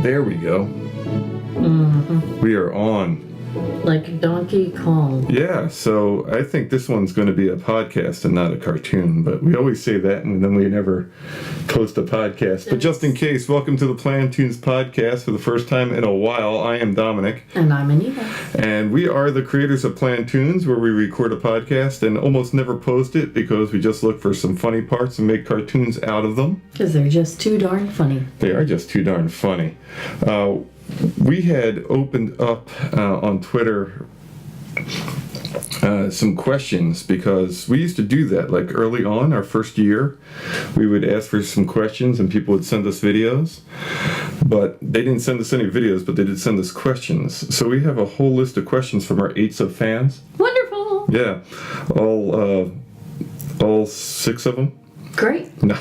There we go. Mm-hmm. We are on. Like Donkey Kong. Yeah, so I think this one's going to be a podcast and not a cartoon, but we always say that and then we never post a podcast. But just in case, welcome to the planToons podcast for the first time in a while. I am Dominic. And I'm Anita. And we are the creators of planToons, where we record a podcast and almost never post it because we just look for some funny parts and make cartoons out of them. Because they're just too darn funny. They are just too darn funny. We had opened up on Twitter some questions because we used to do that like early on, our first year. We would ask for some questions and people would send us videos, but they didn't send us any videos, but they did send us questions. So we have a whole list of questions from our 8 of fans. Wonderful. Yeah, all 6 of them. Great. No.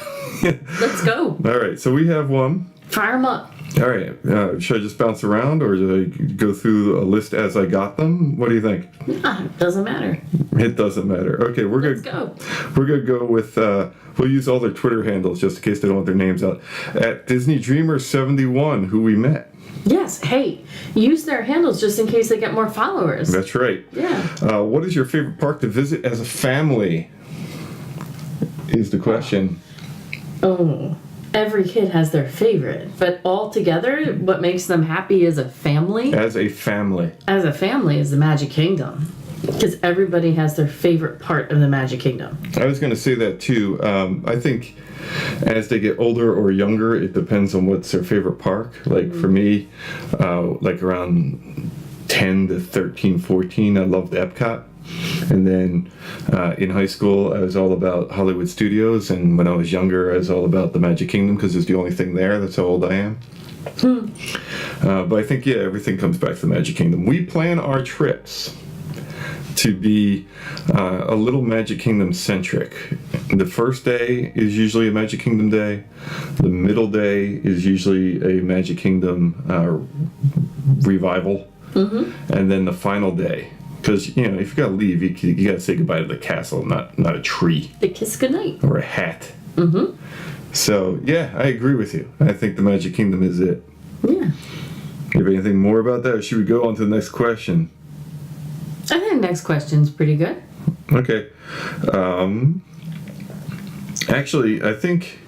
Let's go. All right, so we have one. Fire them up. All right, should I just bounce around or should I go through a list as I got them? What do you think? Doesn't matter. It doesn't matter. Okay, Let's go. We're gonna go with. We'll use all their Twitter handles just in case they don't want their names out. At Disney Dreamer 71, who we met. Yes. Hey, use their handles just in case they get more followers. That's right. Yeah. What is your favorite park to visit as a family? Is the question. Oh. Every kid has their favorite, but all together, what makes them happy as a family? As a family. As a family is the Magic Kingdom. Because everybody has their favorite part of the Magic Kingdom. I was going to say that too. I think as they get older or younger, it depends on what's their favorite park. Like for me, like around 10 to 13, 14, I loved Epcot. And then in high school, I was all about Hollywood Studios, and when I was younger, I was all about the Magic Kingdom because it's the only thing there. That's how old I am. But I think, yeah, everything comes back to the Magic Kingdom. We plan our trips to be a little Magic Kingdom centric. The first day is usually a Magic Kingdom day. The middle day is usually a Magic Kingdom revival. Mm-hmm. And then the final day. Because, you know, if you gotta leave, you gotta say goodbye to the castle, not a tree. The kiss goodnight. Or a hat. Mm-hmm. So, yeah, I agree with you. I think the Magic Kingdom is it. Yeah. You have anything more about that, or should we go on to the next question? I think the next question's pretty good. Okay. Actually, I think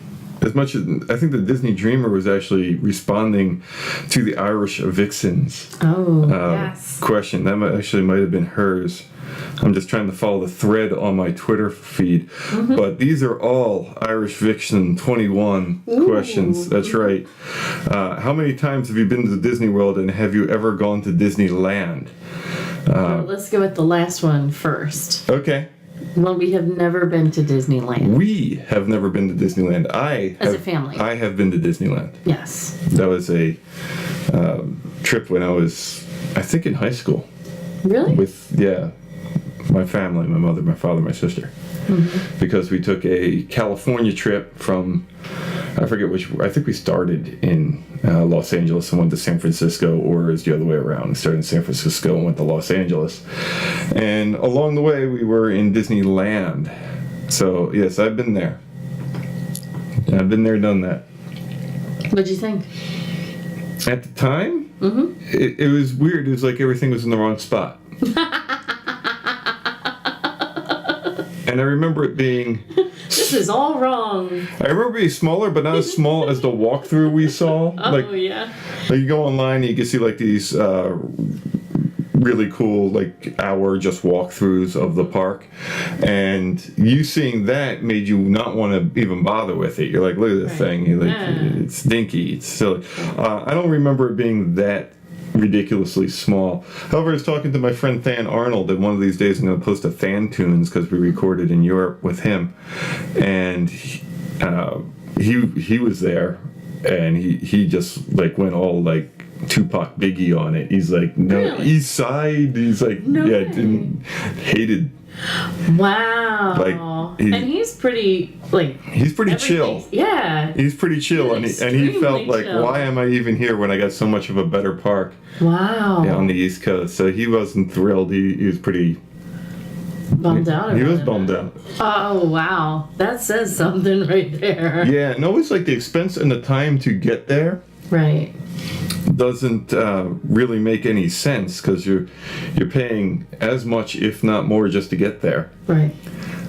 the Disney Dreamer was actually responding to the Irish Vixens yes. question. That might have been hers. I'm just trying to follow the thread on my Twitter feed. Mm-hmm. But these are all Irish Vixen 21 questions. That's right. How many times have you been to Disney World, and have you ever gone to Disneyland? Well, let's go with the last one first. Okay. Well, we have never been to Disneyland. We have never been to Disneyland. As a family. I have been to Disneyland. Yes. That was a trip when I was, I think, in high school. Really? With, my family, my mother, my father, my sister. Mm-hmm. Because we took a California trip from, I forget which, I think we started in Los Angeles and went to San Francisco, or is the other way around. We started in San Francisco and went to Los Angeles. And along the way, we were in Disneyland. So, yes, I've been there. I've been there, done that. What'd you think? At the time, mm-hmm. it was weird. It was like everything was in the wrong spot. And I remember it being... This is all wrong. I remember it being smaller, but not as small as the walkthrough we saw. Yeah. Like you go online and you can see like these really cool like hour just walkthroughs of the park. And you seeing that made you not want to even bother with it. You're like, look at this thing. You're like, it's dinky. It's silly. I don't remember it being that ridiculously small. However, I was talking to my friend Than Arnold, and one of these days I'm going to post a planToons because we recorded in Europe with him, and he was there, and he just like went all like Tupac Biggie on it. He's like, no, really? East Side. He's like, hated. Wow. Like, and he's pretty like. He's pretty chill. Yeah. He's pretty chill, and he felt like, chill. Why am I even here when I got so much of a better park? Wow. Yeah, on the East Coast. So he wasn't thrilled. He was pretty bummed out. He was bummed out. Oh wow, that says something right there. Yeah, and always like the expense and the time to get there. Right. doesn't really make any sense because you're paying as much, if not more, just to get there. Right.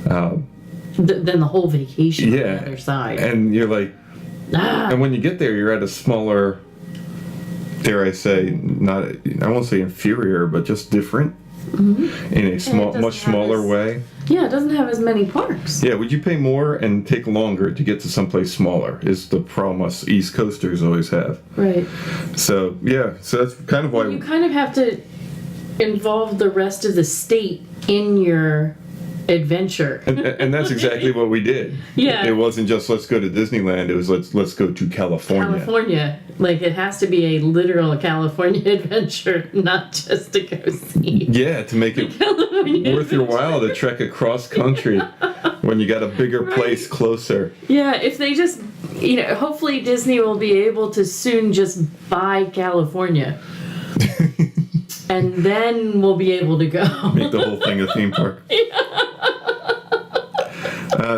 Then the whole vacation on the other side. And you're like, and when you get there, you're at a smaller, dare I say, I won't say inferior, but just different in a much smaller way. Yeah, it doesn't have as many parks. Yeah, would you pay more and take longer to get to someplace smaller? Is the problem us East Coasters always have. Right. So that's kind of why you kind of have to involve the rest of the state in your adventure. and that's exactly what we did. Yeah. It wasn't just let's go to Disneyland. It was let's go to California. Like it has to be a literal California adventure, not just to go see. Yeah, to make it worth your while to trek across country when you got a bigger place closer. Yeah, if they just, hopefully Disney will be able to soon just buy California. And then we'll be able to go. Make the whole thing a theme park.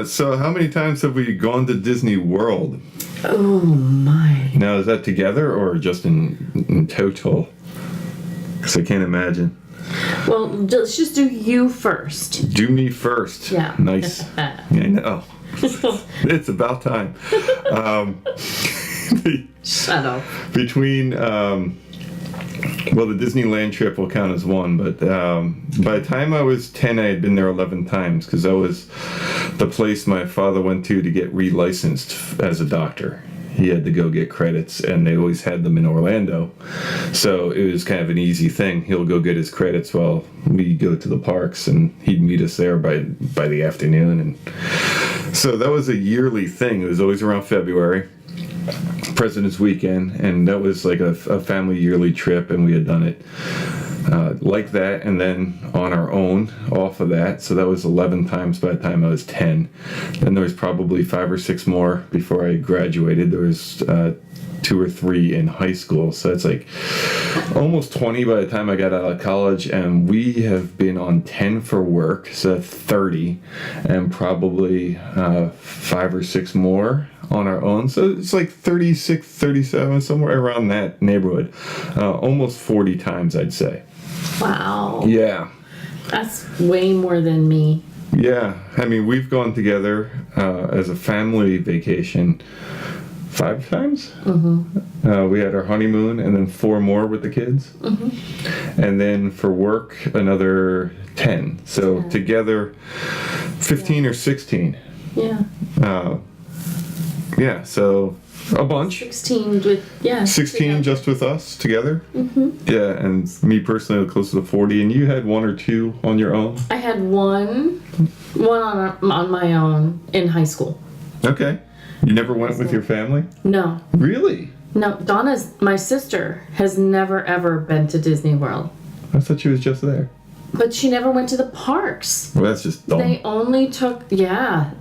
So how many times have we gone to Disney World? Oh my. Now, is that together or just in total? Because I can't imagine. Well, let's just do you first. Do me first. Yeah. Nice. I know. It's about time. Shut up. Between... well, the Disneyland trip will count as one, but by the time I was 10, I had been there 11 times because that was the place my father went to get relicensed as a doctor. He had to go get credits, and they always had them in Orlando. So it was kind of an easy thing. He'll go get his credits while we go to the parks, and he'd meet us there by the afternoon. And so that was a yearly thing. It was always around February. President's Weekend, and that was like a family yearly trip, and we had done it like that, and then on our own off of that. So that was 11 times by the time I was 10. Then there was probably 5 or 6 more before I graduated. There was 2 or 3 in high school, so that's like almost 20 by the time I got out of college, and we have been on 10 for work, so that's 30, and probably 5 or 6 more on our own, so it's like 36, 37, somewhere around that neighborhood. Almost 40 times, I'd say. Wow. Yeah. That's way more than me. Yeah, I mean, we've gone together as a family vacation 5 times. Mm-hmm. We had our honeymoon and then 4 more with the kids. Mm-hmm. And then for work, another 10. So together, 15 or 16. Yeah. Yeah, so a bunch. 16 with, 16 just with us together. Mm-hmm. Yeah, and me personally close to 40. And you had 1 or 2 on your own? I had one on my own in high school. Okay. You never went with your family? No. Really? No, my sister, has never ever been to Disney World. I thought she was just there. But she never went to the parks. Well, that's just dumb. They only took, she had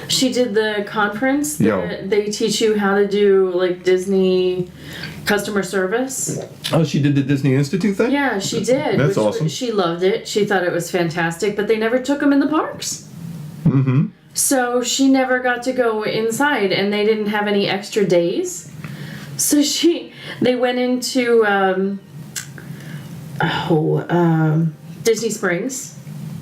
she did the conference. They teach you how to do, like, Disney customer service. Oh, she did the Disney Institute thing? Yeah, she did. That's awesome. She loved it. She thought it was fantastic, but they never took them in the parks. Mm-hmm. So she never got to go inside, and they didn't have any extra days. So they went into, Disney Springs.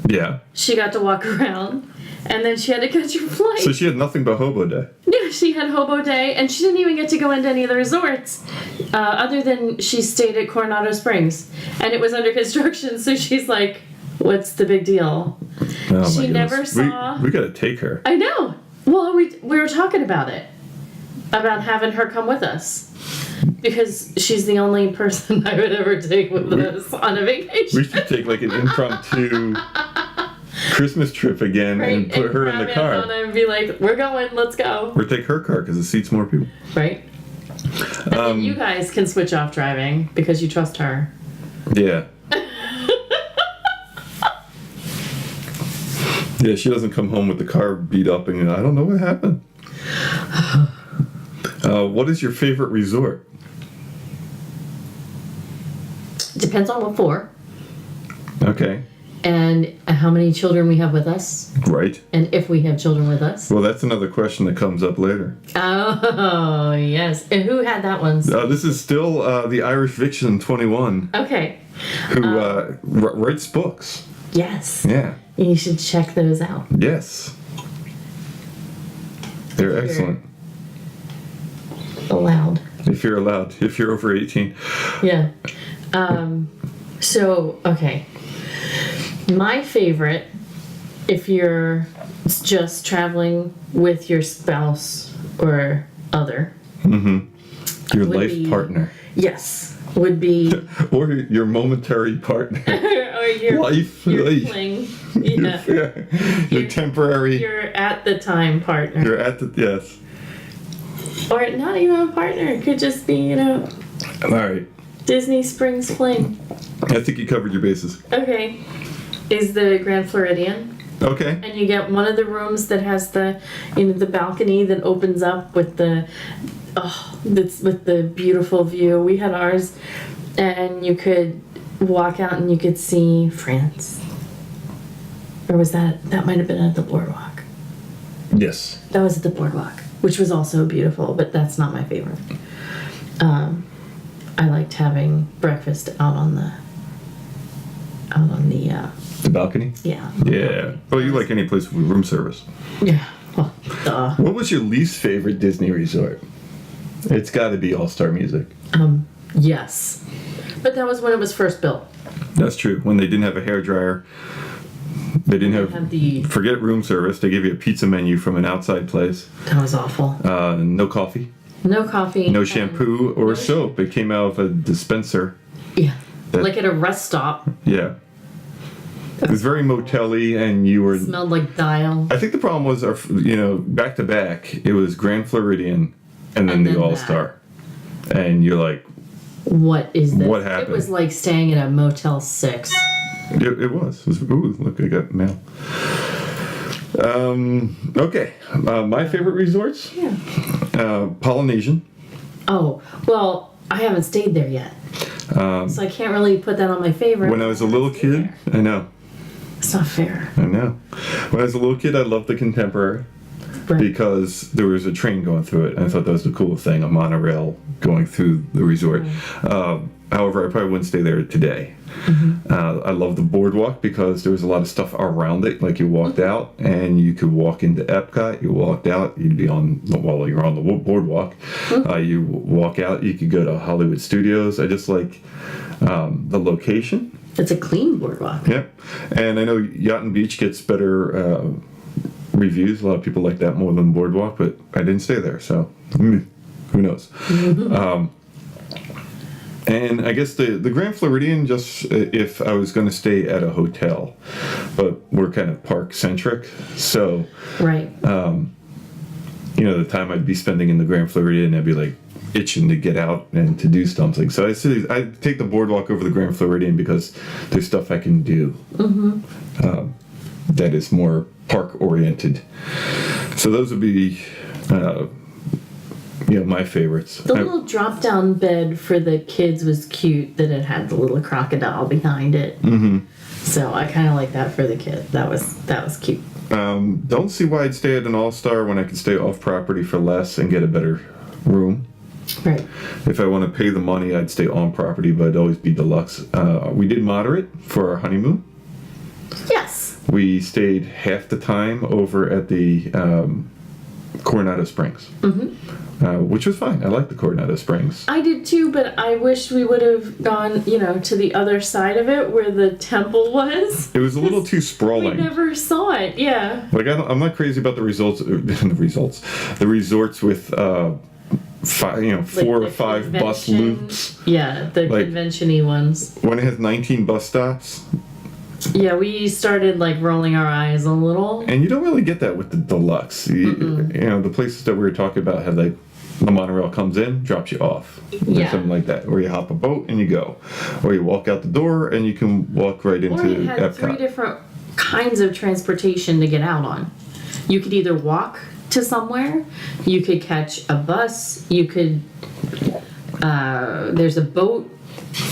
Yeah. She got to walk around, and then she had to catch her flight. So she had nothing but Hobo Day. Yeah, she had Hobo Day, and she didn't even get to go into any of the resorts, other than she stayed at Coronado Springs, and it was under construction, so she's like, what's the big deal? Oh, she never saw... We gotta take her. I know. Well, we were talking about it, about having her come with us. Because she's the only person I would ever take with us on a vacation. We should take like an impromptu Christmas trip again, right? And put her in the car. And be like, we're going, let's go. Or take her car because it seats more people. Right. And then you guys can switch off driving because you trust her. Yeah. Yeah, she doesn't come home with the car beat up and I don't know what happened. What is your favorite resort? Depends on what for. Okay. and how many children we have with us, Right. and if we have children with us. Well, that's another question that comes up later. Oh, yes. And who had that one? This is still the Irish Vixen 21, Okay. who writes books. Yes. Yeah. You should check those out. Yes. They're excellent. Allowed. If you're allowed. If you're over 18. Yeah. So, okay. My favorite, if you're just traveling with your spouse or other. Your would life be- partner. Yes. Would be. Or your momentary partner. or your Life. your life. fling. Yeah. Your temporary. Your at the time partner. You're at the. Yes. Or not even a partner. It could just be, All right. Disney Springs fling. I think you covered your bases. Okay. Is the Grand Floridian. Okay. And you get one of the rooms that has the, the balcony that opens up with that's with the beautiful view. We had ours, and you could walk out and you could see France. Or was that might have been at the boardwalk. Yes. That was at the boardwalk, which was also beautiful, but that's not my favorite. I liked having breakfast out on the The balcony? yeah. Yeah. Well, you like any place with room service. Yeah. Well, duh. What was your least favorite Disney resort? It's got to be All-Star Music. Yes. But that was when it was first built. That's true. When they didn't have a hairdryer, they didn't have the forget room service. They gave you a pizza menu from an outside place. that was awful. No coffee, No coffee. no and- shampoo or no soap. It came out of a dispenser. Yeah. That- Like at a rest stop. Yeah. It was very motel-y, and you were. Smelled like dial. I think the problem was, back to back, it was Grand Floridian and then And the then All-Star. And you're like, What is this? What happened? It was like staying at a Motel 6. it was. Ooh, look, I got mail. Okay. My favorite resorts? Yeah. Polynesian. Oh, well, I haven't stayed there yet. So I can't really put that on my favorite. When I was a little kid, I know. It's not fair. I know. When I was a little kid, I loved the Contemporary Right. because there was a train going through it. And I thought that was the coolest thing, a monorail going through the resort. However, I probably wouldn't stay there today. I love the boardwalk because there was a lot of stuff around it. Like you walked out and you could walk into Epcot. You walked out, you'd be on, while you're on the boardwalk. You walk out, you could go to Hollywood Studios. I just like the location. It's a clean boardwalk. Yep. And I know Yacht and Beach gets better reviews. A lot of people like that more than Boardwalk, but I didn't stay there, so who knows? And I guess the Grand Floridian, just if I was going to stay at a hotel, but we're kind of park centric, so Right. the time I'd be spending in the Grand Floridian, I'd be like itching to get out and to do something. So I take the boardwalk over the Grand Floridian because there's stuff I can do that is more park oriented. So those would be my favorites. The little drop down bed for the kids was cute, that it had the little crocodile behind it. So I kind of like that for the kid. That was cute. Don't see why I'd stay at an All-Star when I could stay off property for less and get a better room. Right. If I want to pay the money, I'd stay on property, but it'd always be deluxe. We did moderate for our honeymoon. Yes. We stayed half the time over at the Coronado Springs, which was fine. I like the Coronado Springs. I did too, but I wish we would have gone, to the other side of it where the temple was. It was a little too We sprawling. never saw it. Yeah. Like I'm not crazy about the resorts with four or the five bus convention- loops. Yeah, the Like- convention-y ones. When it has 19 bus stops, Yeah, we started like rolling our eyes a little. and you don't really get that with the deluxe. The places that we were talking about had like the monorail comes in, drops you off, or Yeah. something like that, or you hop a boat and you go, or you walk out the door and you can walk right Or into it had 3 Epcot. different kinds of transportation to get out on. You could either walk to somewhere, you could catch a bus, you could, there's a boat,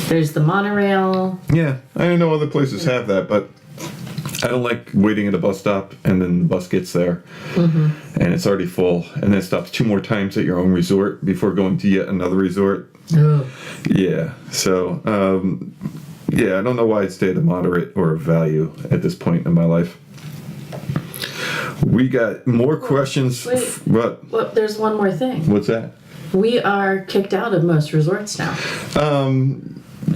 there's the monorail. Yeah, I know other places have that, but I don't like waiting at a bus stop and then the bus gets there and it's already full and then it stops 2 more times at your own resort before going to yet another resort. Oh. Yeah. So, I don't know why I'd stay at a moderate or a value at this point in my life. We got more questions. Wait. What? Well, there's one more thing. What's that? We are kicked out of most resorts now.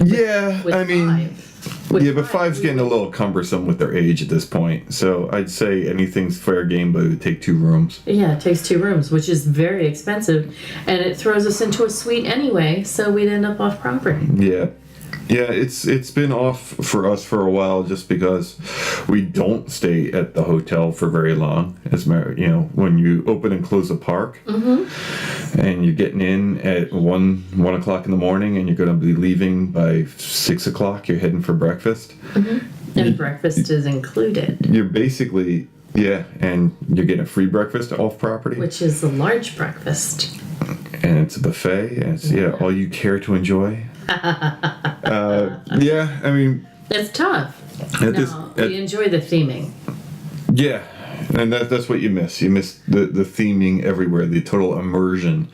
Yeah, With I mean, 5. With yeah, but 5's getting a little cumbersome with their age at this point. So I'd say anything's fair game, but it would take 2 rooms. Yeah, it takes 2 rooms, which is very expensive, and it throws us into a suite anyway, so we'd end up off property. Yeah. Yeah, it's been off for us for a while just because we don't stay at the hotel for very long. As when you open and close a park, and you're getting in at 1 o'clock in the morning, and you're going to be leaving by 6 o'clock. You're heading for breakfast, And breakfast is included, you're basically and you're getting a free breakfast off property, which is a large breakfast. and it's a buffet, and it's all you care to enjoy. I mean, It's tough. We enjoy the theming. Yeah, and that's what you miss. You miss the theming everywhere, the total immersion.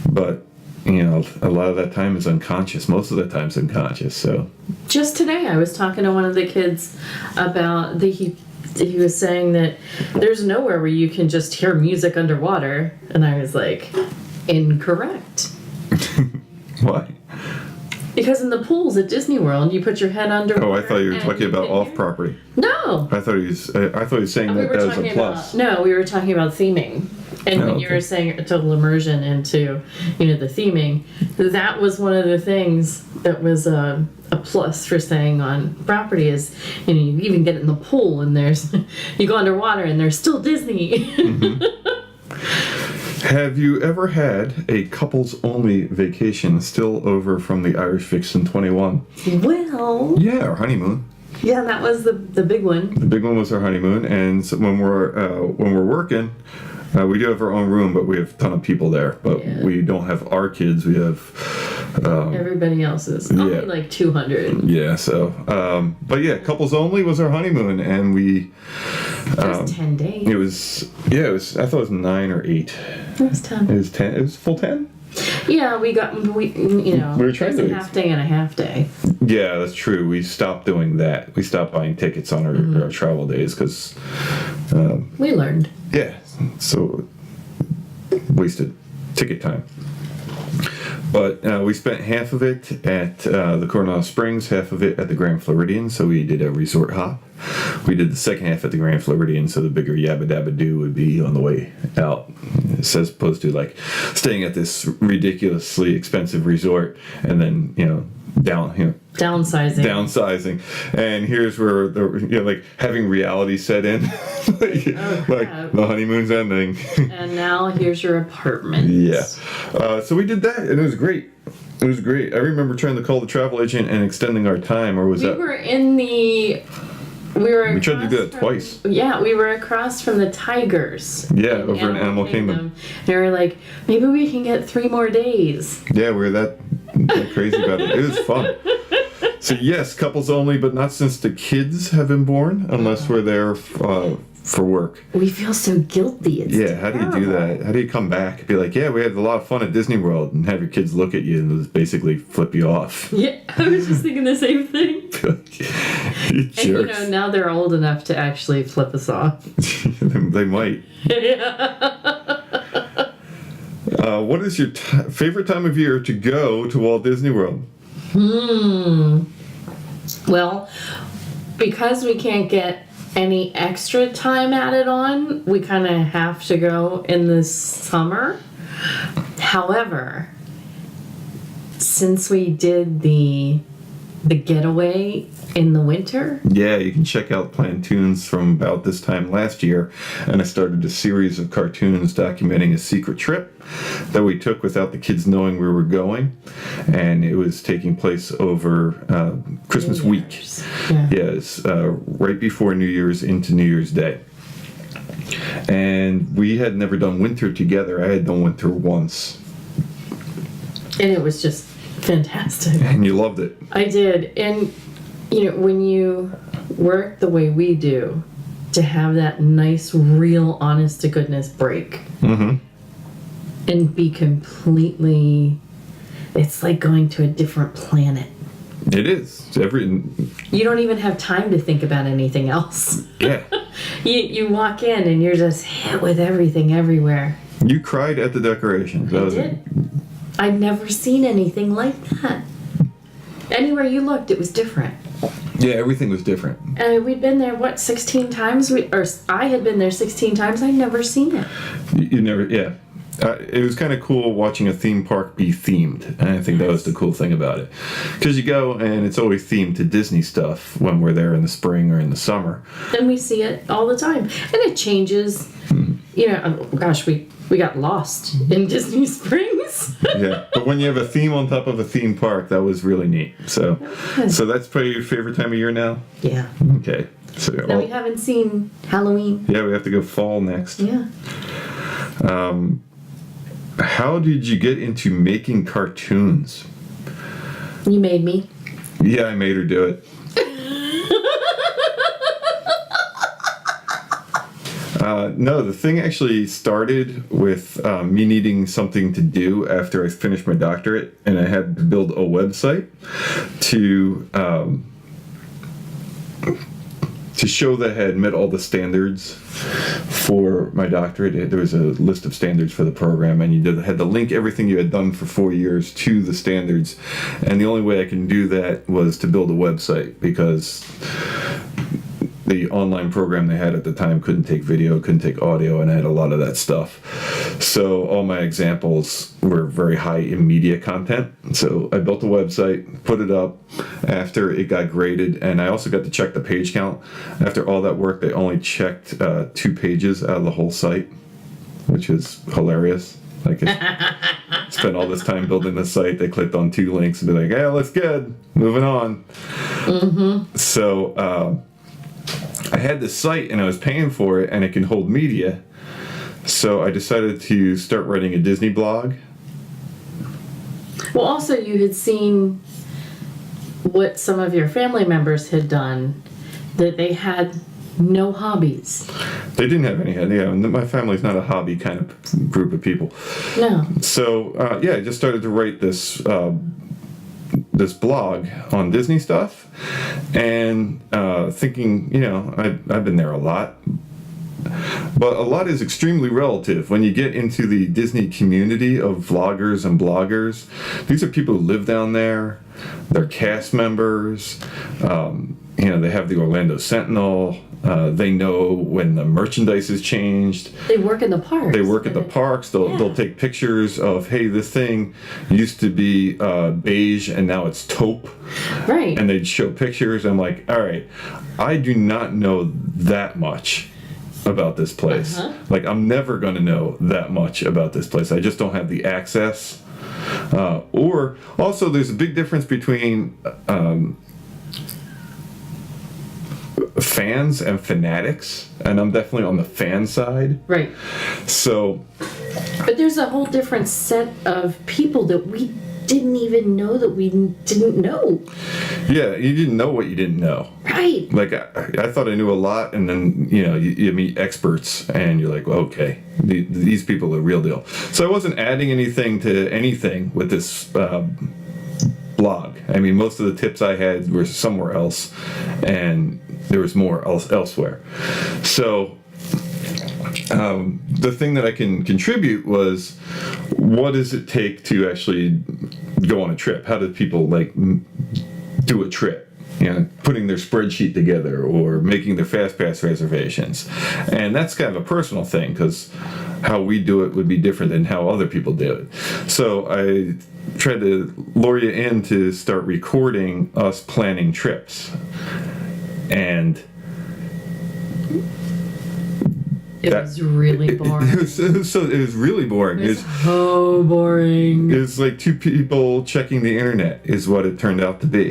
But, a lot of that time is unconscious. Most of the time is unconscious, so. Just today I was talking to one of the kids about he was saying that there's nowhere where you can just hear music underwater. And I was like, incorrect. Why? Because in the pools at Disney World, you put your head under. Oh, I thought you were talking about off property. No. I thought he was saying that was a plus. No, we were talking about theming. And when you were saying total immersion into, the theming, that was one of the things that was a plus for staying on property is, you even get in the pool and there's, you go underwater and there's still Disney. Have you ever had a couples-only vacation still over from the Irish Vixen 21? Well. Yeah, our honeymoon. Yeah, that was the big one. The big one was our honeymoon, and so when we're working, we do have our own room, but we have a ton of people there. But we don't have our kids. We have everybody else's. Only like 200. Yeah. So, but yeah, couples only was our honeymoon, and we. It was 10 days. It was. Yeah. It was. I thought it was 9 or 8. It was 10. It was 10. It was full 10. Yeah, we were trying to. A half day and a half day. Yeah, that's true. We stopped doing that. We stopped buying tickets on our travel days because. We learned. Yeah. So wasted ticket time. But we spent half of it at the Coronado Springs, half of it at the Grand Floridian, so we did a resort hop. We did the second half at the Grand Floridian, so the bigger yabba dabba doo would be on the way out, as opposed to like staying at this ridiculously expensive resort and then downsizing. And here's where the having reality set in. like the honeymoon's ending. And now here's your apartment. Yeah. So we did that, and it was great. It was great. I remember trying to call the travel agent and extending our time, or was that? We tried to do that twice. Yeah, we were across from the tigers. Yeah, over in Animal Kingdom. They were like, maybe we can get 3 more days. Yeah, we were that crazy about it. It was fun. So yes, couples only, but not since the kids have been born, unless we're there for work. We feel so guilty. It's terrible. How do you do that? How do you come back and be like, yeah, we had a lot of fun at Disney World, and have your kids look at you and basically flip you off? Yeah, I was just thinking the same thing. You jerks. And now they're old enough to actually flip us off. They might. What is your favorite time of year to go to Walt Disney World? Well, because we can't get any extra time added on, we kind of have to go in the summer. However, since we did the getaway in the winter. Yeah, you can check out planToons from about this time last year, and I started a series of cartoons documenting a secret trip that we took without the kids knowing we were going, and it was taking place over Christmas week. Yes, right before New Year's into New Year's Day. And we had never done winter together. I had done winter once. And it was just fantastic. And you loved it. I did. And when you work the way we do to have that nice, real, honest to goodness break. Mm-hmm. And be completely, it's like going to a different planet. It is. You don't even have time to think about anything else. Yeah. You walk in and you're just hit with everything everywhere. You cried at the decorations. I did. I'd never seen anything like that. Anywhere you looked, it was different. Yeah, everything was different. And we'd been there, 16 times? I had been there 16 times. I'd never seen it. You never, yeah. It was kind of cool watching a theme park be themed, and I think that was the cool thing about it. Because you go, and it's always themed to Disney stuff when we're there in the spring or in the summer. And we see it all the time. And it changes. You know, oh gosh, we got lost in Disney Springs. Yeah, but when you have a theme on top of a theme park, that was really neat. So that's probably your favorite time of year now? Yeah. Okay. So Now we haven't seen Halloween. Yeah, we have to go fall next. Yeah. How did you get into making cartoons? You made me. Yeah, I made her do it. No, the thing actually started with me needing something to do after I finished my doctorate, and I had to build a website to show that I had met all the standards for my doctorate. There was a list of standards for the program, and you had to link everything you had done for 4 years to the standards. And the only way I can do that was to build a website, because the online program they had at the time couldn't take video, couldn't take audio, and I had a lot of that stuff. So all my examples were very high in media content. So I built a website, put it up after it got graded, and I also got to check the page count. After all that work, they only checked 2 pages out of the whole site, which is hilarious. Like, I spent all this time building the site. They clicked on 2 links and be like, "Yeah, that's good. Moving on." Mm-hmm. So I had this site and I was paying for it, and it can hold media. So I decided to start writing a Disney blog. Well, also you had seen what some of your family members had done, that they had no hobbies. They didn't have any. Yeah, my family's not a hobby kind of group of people. No. So yeah, I just started to write this blog on Disney stuff, and thinking, I've been there a lot, but a lot is extremely relative. When you get into the Disney community of vloggers and bloggers, these are people who live down there. They're cast members. They have the Orlando Sentinel. They know when the merchandise is changed. They work in the parks. They work at the parks. They'll take pictures of, hey, this thing used to be beige and now it's taupe. Right. And they'd show pictures. I'm like, all right, I do not know that much about this place. Uh-huh. Like, I'm never going to know that much about this place. I just don't have the access. Or also, there's a big difference between fans and fanatics, and I'm definitely on the fan side. Right. So, but there's a whole different set of people that we didn't even know that we didn't know. Yeah, you didn't know what you didn't know. Right. Like, I thought I knew a lot, and then, you meet experts, and you're like, well, okay, these people are the real deal. So I wasn't adding anything to anything with this blog. I mean, most of the tips I had were somewhere else, and there was more elsewhere. So the thing that I can contribute was, what does it take to actually go on a trip? How do people do a trip? Putting their spreadsheet together or making their FastPass reservations. And that's kind of a personal thing, because how we do it would be different than how other people do it. So I tried to lure you in to start recording us planning trips. And it was really boring. It was really boring. It was so boring. It was like 2 people checking the internet is what it turned out to be.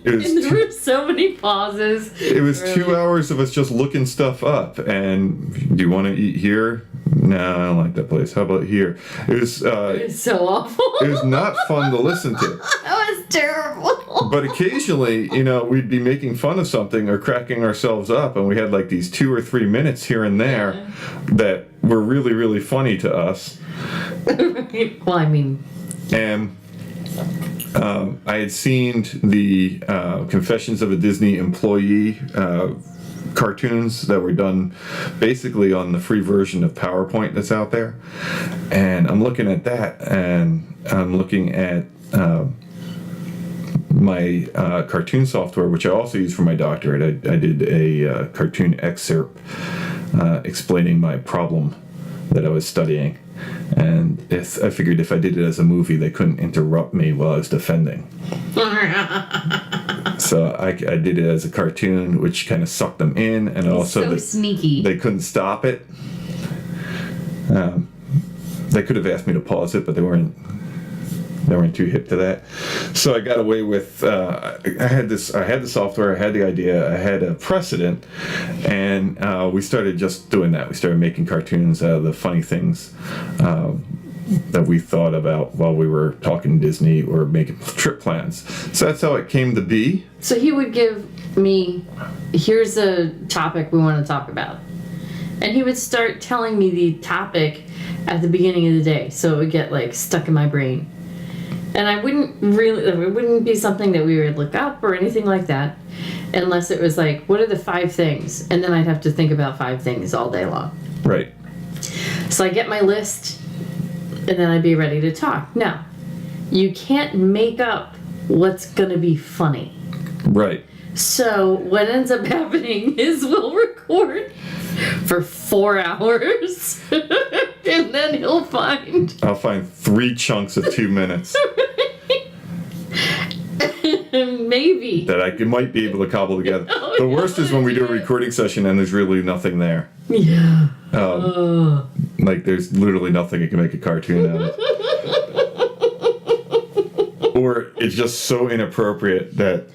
It was And there were so many pauses. It was Really. 2 hours of us just looking stuff up. And do you want to eat here? No, I don't like that place. How about here? It was It's so awful. it was not fun to listen to. That was terrible. But occasionally, we'd be making fun of something or cracking ourselves up, and we had like these 2 or 3 minutes here and there that were really, really funny to us. Well, I mean, And I had seen the Confessions of a Disney Employee cartoons that were done basically on the free version of PowerPoint that's out there. And I'm looking at that, and I'm looking at my cartoon software, which I also use for my doctorate. I did a cartoon excerpt explaining my problem that I was studying. And I figured if I did it as a movie, they couldn't interrupt me while I was defending. So I did it as a cartoon, which kind of sucked them in, and also so sneaky. they couldn't stop it. They could have asked me to pause it, but they weren't too hip to that. So I got away with. I had the software. I had the idea. I had a precedent, and we started just doing that. We started making cartoons out of the funny things that we thought about while we were talking Disney or making trip plans. So that's how it came to be. So he would give me, here's a topic we want to talk about. And he would start telling me the topic at the beginning of the day. So it would get like stuck in my brain. And it wouldn't be something that we would look up or anything like that. Unless it was like, what are the 5 things? And then I'd have to think about 5 things all day long. Right. So I get my list, and then I'd be ready to talk. Now, you can't make up what's going to be funny. Right. So what ends up happening is we'll record for 4 hours, and then I'll find 3 chunks of 2 minutes maybe that I might be able to cobble together. Oh, The worst is when we do a recording session and there's really nothing there. yeah. Like there's literally nothing you can make a cartoon out of. Or it's just so inappropriate that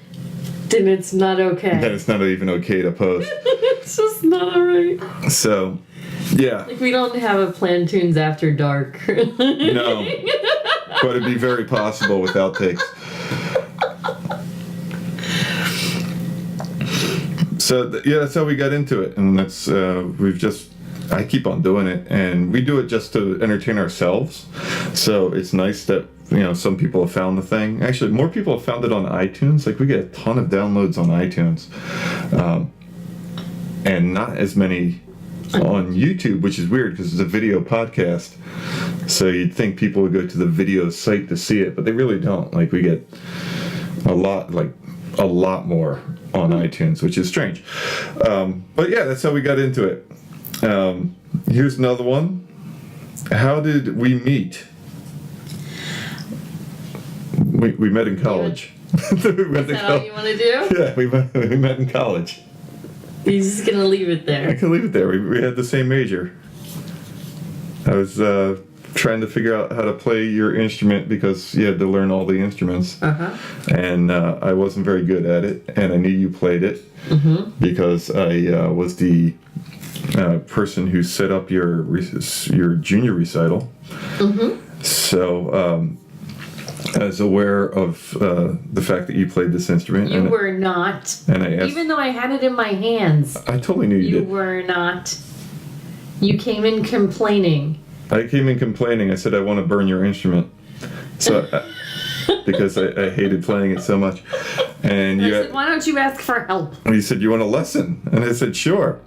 Then it's not okay. it's not even okay to post. It's just not alright. So, yeah, Like we don't have a planToons after dark. no. But it'd be very possible with outtakes. So, that's how we got into it. And that's, I keep on doing it. And we do it just to entertain ourselves. So it's nice that, some people have found the thing. Actually, more people have found it on iTunes. Like, we get a ton of downloads on iTunes. And not as many on YouTube, which is weird because it's a video podcast. So you'd think people would go to the video site to see it, but they really don't. Like, we get a lot more on iTunes, which is strange. But yeah, that's how we got into it. Here's another one. How did we meet? We met in college. Is that all you want to do? Yeah, we met in college. He's just gonna leave it I there. can leave it there. We had the same major. I was trying to figure out how to play your instrument because you had to learn all the instruments. And I wasn't very good at it, and I knew you played it because I was the person who set up your junior recital. So I was aware of the fact that you played this instrument. You were not. And I asked, Even though I had it in my hands, I totally knew you you did. were not. You came in complaining. I came in complaining. I said I want to burn your instrument, so because I hated playing it so much. And I said, why don't you ask for help? you said you want a lesson, and I said sure.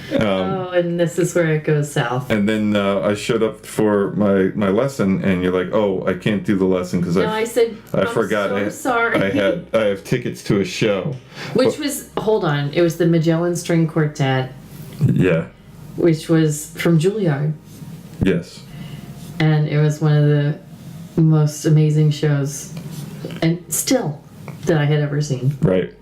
And this is where it goes south. And then I showed up for my lesson, and you're like, "Oh, I can't do the lesson because No, I said, I I'm forgot. so sorry. I have tickets to a show." Which was, hold on, it was the Magellan String Quartet, Yeah. which was from Juilliard. Yes. And it was one of the most amazing shows, and still, that I had ever seen. Right.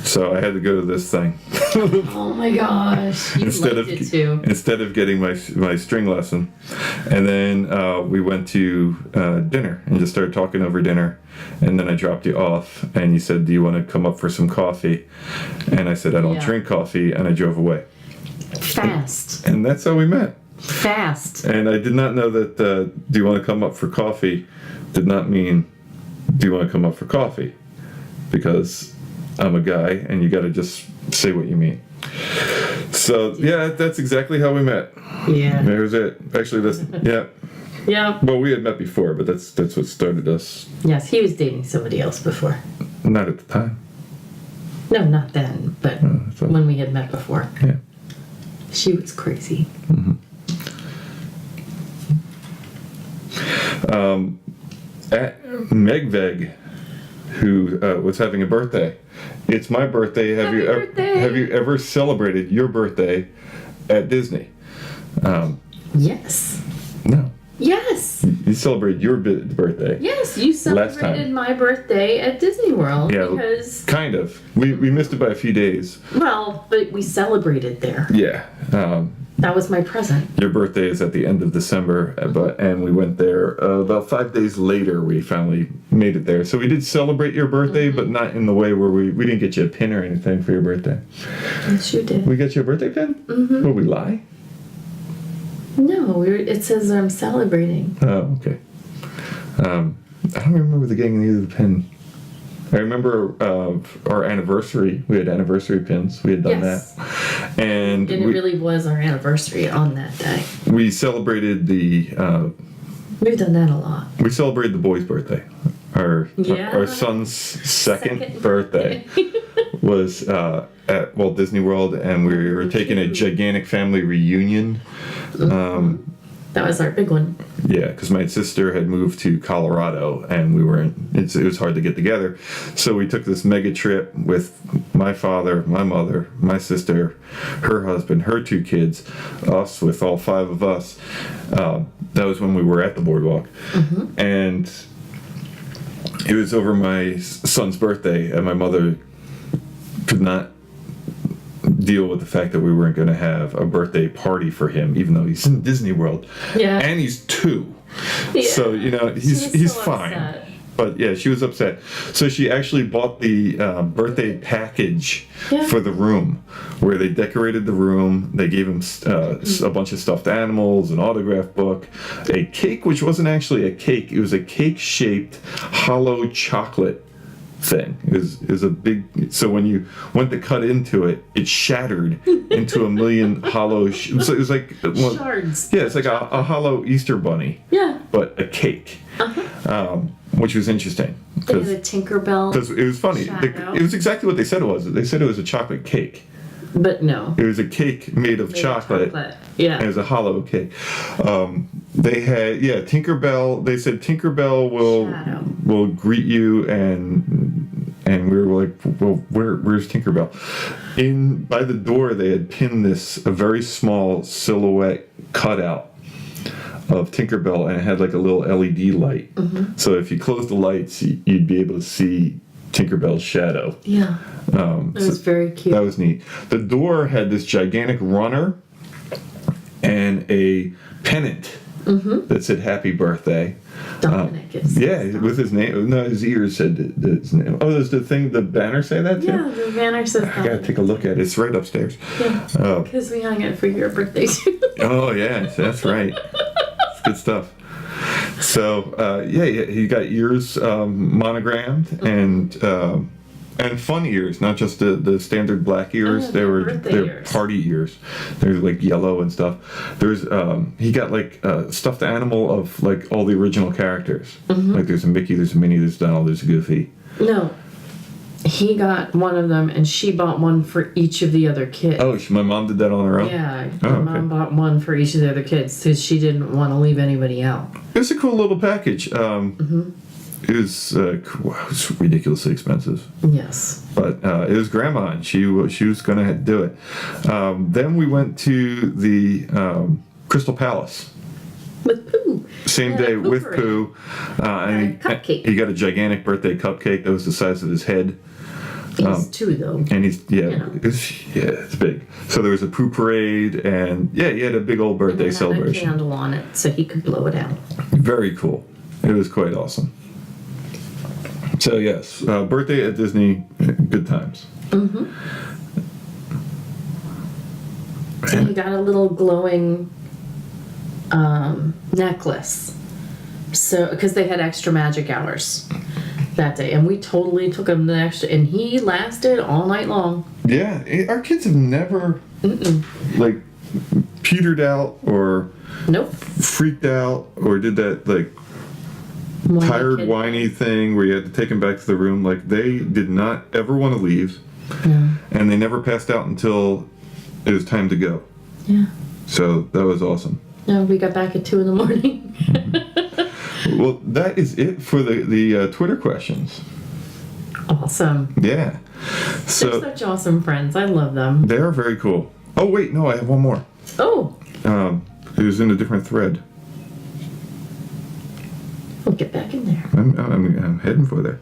So I had to go to this thing. Oh my gosh. You liked it too. Instead of getting my string lesson. And then we went to dinner and just started talking over dinner. And then I dropped you off and you said, do you want to come up for some coffee? And I said, I don't drink coffee, and I drove away. Fast. And that's how we met. Fast. And I did not know that do you want to come up for coffee did not mean do you want to come up for coffee, because I'm a guy and you got to just say what you mean. So yeah, that's exactly how we met. Yeah. There's it. Actually, that's yeah. Yeah. Well, we had met before, but that's what started us. Yes, he was dating somebody else before. Not at the time. No, not then, but when we had met before. Yeah. She was crazy. At Megveg, who was having a birthday. It's my birthday. Have you ever celebrated your birthday at Disney? Yes. No. Yes. You celebrated your birthday. Yes, you celebrated my birthday at Disney World because... kind of. We missed it by a few days. Well, but we celebrated there. Yeah. That was my present. Your birthday is at the end of December, and we went there about 5 days later. We finally made it there. So we did celebrate your birthday, but not in the way where we didn't get you a pin or anything for your birthday. Yes, you did. We got you a birthday pin? Mm-hmm. Would we lie? No, it says I'm celebrating. Oh, okay. I don't remember the getting either the pin. I remember our anniversary. We had anniversary pins. We had done that. And it really was our anniversary on that day. We celebrated We've done that a lot. We celebrated the boy's birthday. Our son's second birthday was at Walt Disney World, and we were taking a gigantic family reunion. That was our big one. Yeah, because my sister had moved to Colorado, and it was hard to get together. So we took this mega trip with my father, my mother, my sister, her husband, her 2 kids, us with all 5 of us. That was when we were at the boardwalk. And it was over my son's birthday, and my mother could not deal with the fact that we weren't going to have a birthday party for him, even though he's in Disney World. Yeah. And he's 2. Yeah. So, he's so fine. Upset. But yeah, she was upset. So she actually bought the birthday package for the room, where they decorated the room. They gave him a bunch of stuffed animals, an autograph book, a cake, which wasn't actually a cake. It was a cake-shaped hollow chocolate thing. It was a big, so when you went to cut into it, it shattered into a million hollow so it was like shards. Yeah, it's like a hollow Easter bunny, but a cake. Which was interesting. They had a Tinkerbell. Because it was funny. It was exactly what they said it was. They said it was a chocolate cake. But no. It was a cake made of chocolate. Yeah. And it was a hollow cake. They had, Tinkerbell. They said Tinkerbell will greet you, and we were like, well, where's Tinkerbell? By the door, they had pinned a very small silhouette cutout of Tinkerbell, and it had like a little LED light. So if you close the lights, you'd be able to see Tinkerbell's shadow. Yeah. It was very cute. That was neat. The door had this gigantic runner and a pennant that said "Happy Birthday." Dominic with his name. No, his ears said his name. Oh, does the banner say that too? Yeah, the banner says that. I gotta take a look at it. It's right upstairs. Yeah, because we hung it for your birthday too. Oh yeah, that's right. It's good stuff. So he got ears monogrammed and fun ears, not just the standard black ears. They're party ears. They're like yellow and stuff. There's he got like a stuffed animal of like all the original characters. Like there's a Mickey, there's a Minnie, there's Donald, there's a Goofy. No. He got one of them, and she bought one for each of the other kids. Oh, my mom did that on her own? Yeah, my mom bought one for each of the other kids because she didn't want to leave anybody out. It was a cool little package. It was ridiculously expensive. Yes. But it was Grandma, and she was going to do it. Then we went to the Crystal Palace. With Pooh. Same day with Pooh. And a cupcake. He got a gigantic birthday cupcake that was the size of his head. He's 2 though. And he's know. it's big. So there was a poo parade, and he had a big old birthday And it had celebration. a candle on it so he could blow it out. Very cool. It was quite awesome. So yes, birthday at Disney, good times. Mm-hmm. And he got a little glowing necklace. So, because they had extra magic hours that day, and we totally took him the extra, and he lasted all night long. Yeah, our kids have never like petered out or Nope. freaked out or did that like tired whiny thing where you had to take them back to the room. Like they did not ever want to leave, and they never passed out until it was time to go. Yeah. So that was awesome. No, we got back at 2 a.m. Well, that is it for the Twitter questions. Awesome. Yeah. So They're such awesome friends. I love them. they are very cool. Oh wait, no, I have one more. Oh, It was in a different thread. we'll get back in there. I'm heading for there.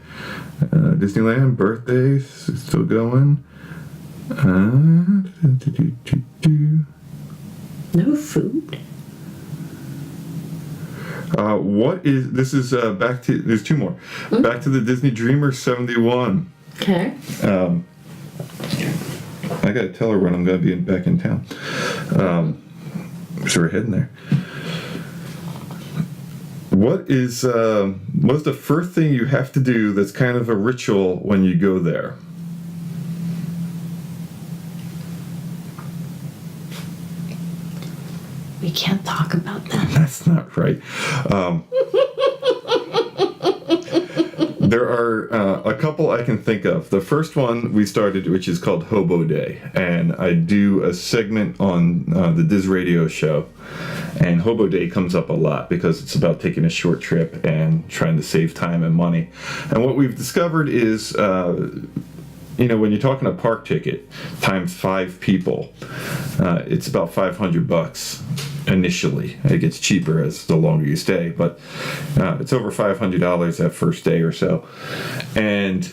Disneyland birthdays still going. No food? What is this? Is back to there's 2 more. Back to the Disney Dreamer 71. Okay. I gotta tell her when I'm gonna be back in town. So we're heading there. What's the first thing you have to do that's kind of a ritual when you go there? We can't talk about that. That's not right. There are a couple I can think of. The first one we started, which is called Hobo Day, and I do a segment on the Diz Radio show, and Hobo Day comes up a lot because it's about taking a short trip and trying to save time and money. And what we've discovered is, when you're talking a park ticket times 5 people, it's about $500 initially. It gets cheaper as the longer you stay, but it's over $500 that first day or so. And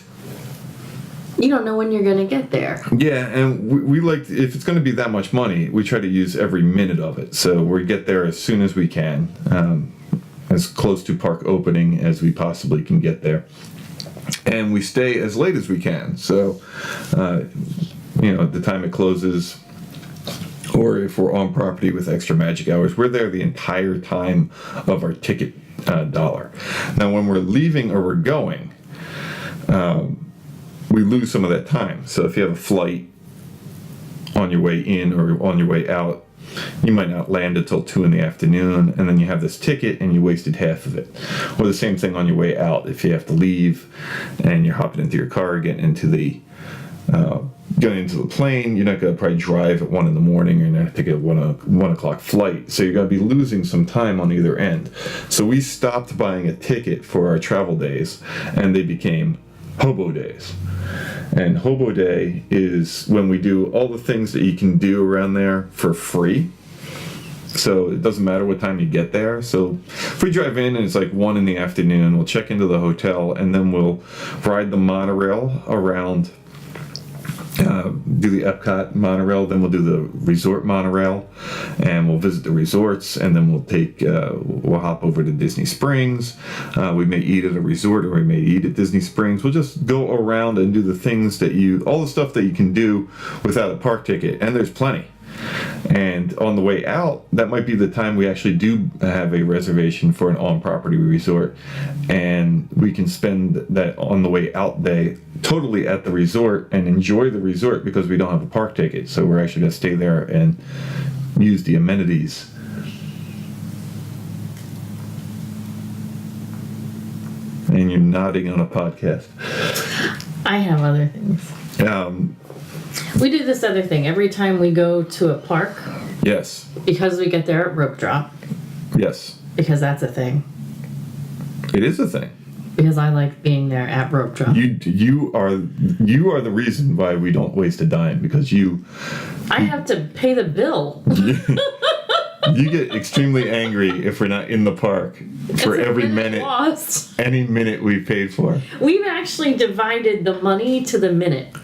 you don't know when you're going to get there. yeah, and we like, if it's going to be that much money, we try to use every minute of it. So we get there as soon as we can, as close to park opening as we possibly can get there. And we stay as late as we can. So, at the time it closes, or if we're on property with extra magic hours, we're there the entire time of our ticket dollar. Now, when we're leaving or we're going, we lose some of that time. So if you have a flight on your way in or on your way out, you might not land until 2 in the afternoon, and then you have this ticket and you wasted half of it. Or the same thing on your way out. If you have to leave and you're hopping into your car, getting into the plane, you're not going to probably drive at 1 in the morning, or you're going to take a 1 o'clock flight. So you're going to be losing some time on either end. So we stopped buying a ticket for our travel days, and they became Hobo Days. And Hobo Day is when we do all the things that you can do around there for free. So it doesn't matter what time you get there. So if we drive in and it's like 1 in the afternoon, we'll check into the hotel, and then we'll ride the monorail around, do the Epcot monorail, then we'll do the resort monorail, and we'll visit the resorts, and then we'll hop over to Disney Springs. We may eat at a resort, or we may eat at Disney Springs. We'll just go around and do the things all the stuff that you can do without a park ticket, and there's plenty. And on the way out, that might be the time we actually do have a reservation for an on-property resort, and we can spend that on the way out day totally at the resort and enjoy the resort because we don't have a park ticket. So we're actually going to stay there and use the amenities. And you're nodding on a podcast. I have other things. We do this other thing every time we go to a park. Yes. Because we get there at rope drop. Yes. Because that's a thing. It is a thing. Because I like being there at rope drop. You are the reason why we don't waste a dime, because I have to pay the bill. You get extremely angry if we're not in the park for It's a every minute, lost. any minute we paid for. We've actually divided the money to the minute.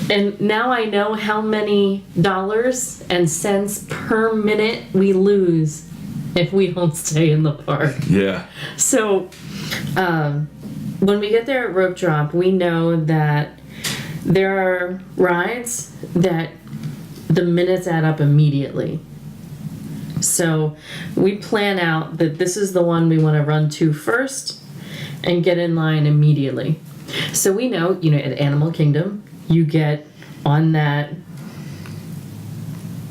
And now I know how many dollars and cents per minute we lose if we don't stay in the park. Yeah. So, when we get there at rope drop, we know that there are rides that the minutes add up immediately. So we plan out that this is the one we want to run to first and get in line immediately. So we know, at Animal Kingdom, you get on that.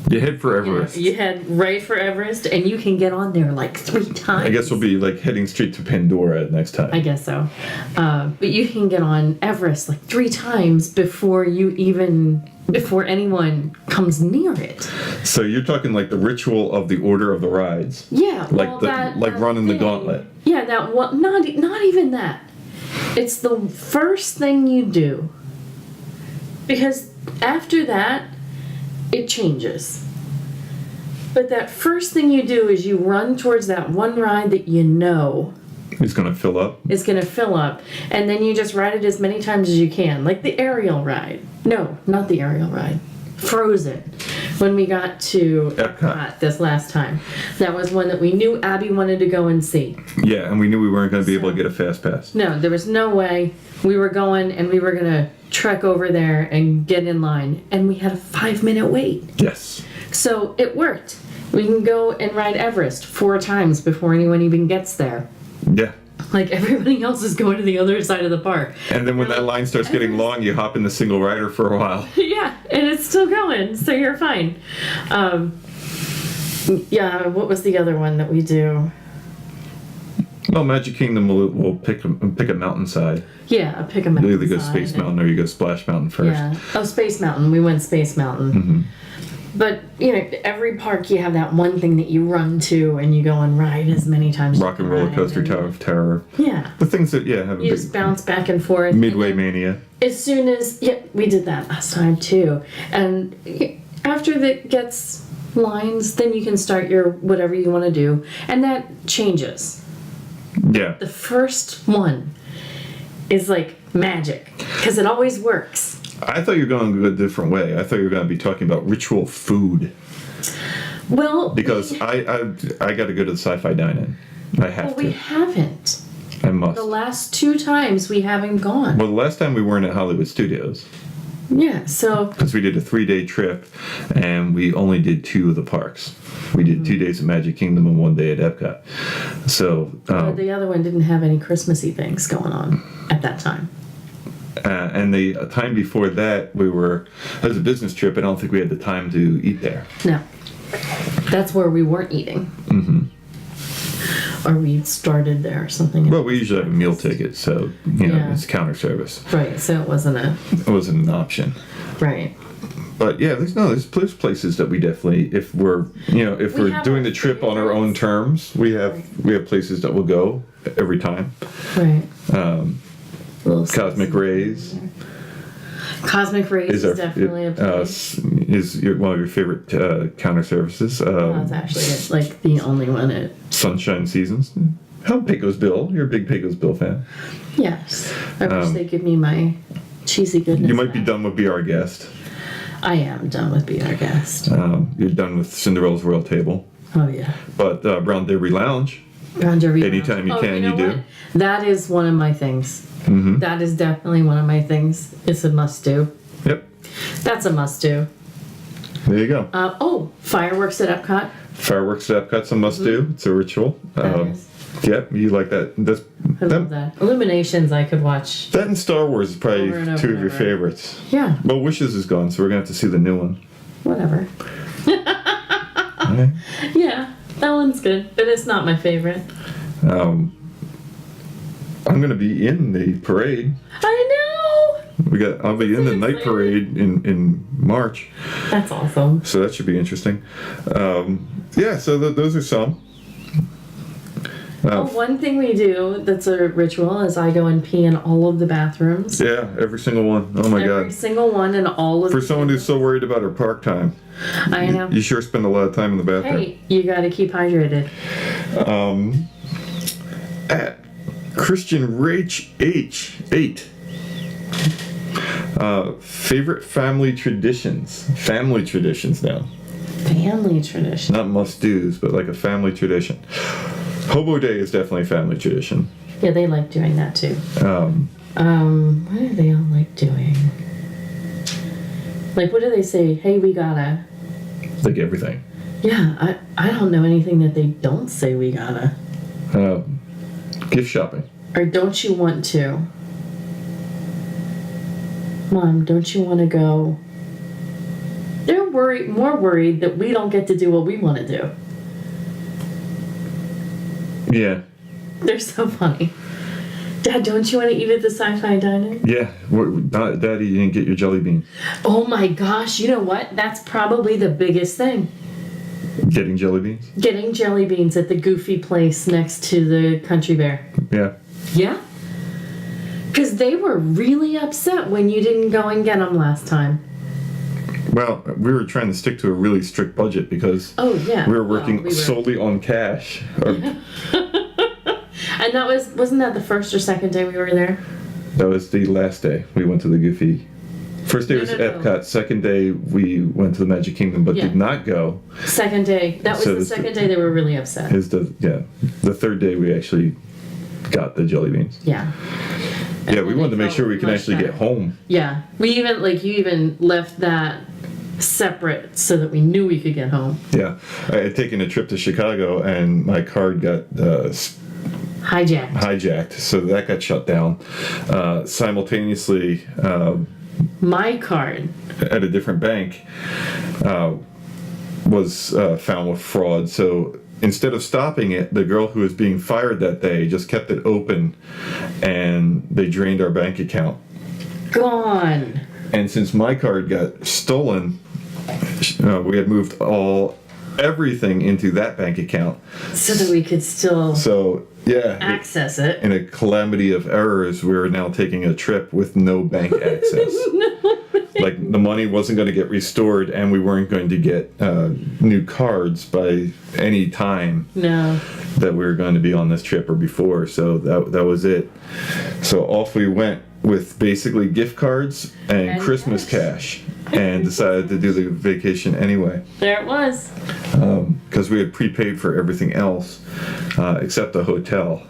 You head for Everest. You head right for Everest, and you can get on there like 3 times. I guess we'll be like heading straight to Pandora next time. I guess so. But you can get on Everest like 3 times before anyone comes near it. So you're talking like the ritual of the order of the rides. Yeah, Like that running the thing. gauntlet. Yeah, that one. Not even that. It's the first thing you do. Because after that, it changes. But that first thing you do is you run towards that one ride that you know It's going to fill up. is going to fill up. And then you just ride it as many times as you can. Like the aerial ride. No, not the aerial ride. Frozen. When we got to Epcot this last time. That was one that we knew Abby wanted to go and see. Yeah, and we knew we weren't going to be able to get a fast pass. No, there was no way. We were going and we were going to trek over there and get in line. And we had a 5-minute wait. Yes. So it worked. We can go and ride Everest 4 times before anyone even gets there. Yeah. Like everybody else is going to the other side of the park. And then when that line starts getting long, you hop in the single rider for a while. Yeah, and it's still going, so you're fine. Yeah, what was the other one that we do? Well, Magic Kingdom will pick a mountainside. Yeah, pick a mountain. You either go Space Mountain or you go Splash Mountain first. Yeah. Oh, Space Mountain. We went Space Mountain. Mm-hmm. But, every park you have that one thing that you run to and you go and ride as many times Rock and Roller Coaster, Tower of Terror. Yeah. The things that, have a You big just bounce back and forth. Midway Mania. As soon as, we did that last time too. And after that gets lines, then you can start your whatever you want to do. And that changes. Yeah. The first one is like magic because it always works. I thought you were going to go a different way. I thought you were going to be talking about ritual food. Well, Because I got to go to the Sci-Fi Dine-In. I have we to. haven't. I must. The last 2 times we haven't gone. Well, the last time we weren't at Hollywood Studios. Yeah, so Because we did a 3-day trip, and we only did 2 of the parks. We did 2 days at Magic Kingdom and 1 day at Epcot. So the other one didn't have any Christmassy things going on at that time. and the time before that, it was a business trip. I don't think we had the time to eat there. No, that's where we weren't eating. Mm-hmm. Or we started there or something. Well, we usually have a meal ticket, so it's counter service. Right, so it wasn't It wasn't an option. right. But yeah, there's places that we definitely, if we're have doing our the trip on our own terms, we have places that we'll go every time. Right. Cosmic Rays Cosmic Rays is definitely a place. is one of your favorite counter services. That's actually like the only one at Sunshine Seasons. How Pecos Bill? You're a big Pecos Bill fan. Yes. I wish they give me my cheesy goodness. You might be back. done with Be Our Guest. I am done with Be Our Guest. You're done with Cinderella's Royal Table. Oh yeah. But Brown Derby Lounge. Brown Derby Lounge. Anytime you can, you do. What? That is one of my things. Mm-hmm. That is definitely one of my things. It's a must do. Yep. That's a must do. There you go. Fireworks at Epcot. Fireworks at Epcot's a must do. It's a ritual. That is. Yep, you like that. I love that. Illuminations I could watch. That and Star Wars is probably Over and over 2 of and your over. favorites. Yeah. Well, Wishes is gone, so we're going to have to see the new one. Whatever. Okay. Yeah. That one's good, but it's not my favorite. I'm going to be in the parade. I know! I'll be in the night parade in March, That's awesome. so that should be interesting. So those are some. One thing we do that's a ritual is I go and pee in all of the bathrooms. Yeah, every single one. Oh my Every God. single one in all of For someone who's so worried about her park time, I know. you sure spend a lot of time in the bathroom. Hey, you gotta keep hydrated. at Christian Rach H8. Favorite family traditions. Family traditions now. Family tradition. Not must-dos, but like a family tradition. Hobo Day is definitely a family tradition. Yeah, they like doing that too. What do they all like doing? Like, what do they say? Hey, we gotta. Like everything. Yeah, I don't know anything that they don't say we gotta. Gift shopping. Or don't you want to? Mom, don't you want to go? They're more worried that we don't get to do what we want to do. Yeah. They're so funny. Dad, don't you want to eat at the sci-fi diner? Yeah. Daddy, you didn't get your jelly bean. Oh my gosh, you know what? That's probably the biggest thing. Getting jelly beans? Getting jelly beans at the goofy place next to the Country Bear. Yeah. Yeah? Because they were really upset when you didn't go and get them last time. Well, we were trying to stick to a really strict budget because we were working solely on cash. And wasn't that the first or second day we were there? That was the last day we went to the Goofy. First day was Epcot. Second day we went to the Magic Kingdom, but did not go. Second day. That was the second day they were really upset. The third day we actually got the jelly beans. Yeah. Yeah, we wanted to make sure we can actually get home. Yeah. We even, you even left that separate so that we knew we could get home. Yeah. I had taken a trip to Chicago and my card got hijacked, so that got shut down. Simultaneously, my card at a different bank was found with fraud. So instead of stopping it, the girl who was being fired that day just kept it open, and they drained our bank account. Gone. And since my card got stolen, we had moved everything into that bank account so that we could still access it. In a calamity of errors, we were now taking a trip with no bank access. Like, the money wasn't going to get restored, and we weren't going to get new cards by any time that we were going to be on this trip or before. So that was it. So off we went with basically gift cards and Christmas cash, and decided to do the vacation anyway. There it was. Because we had prepaid for everything else except the hotel.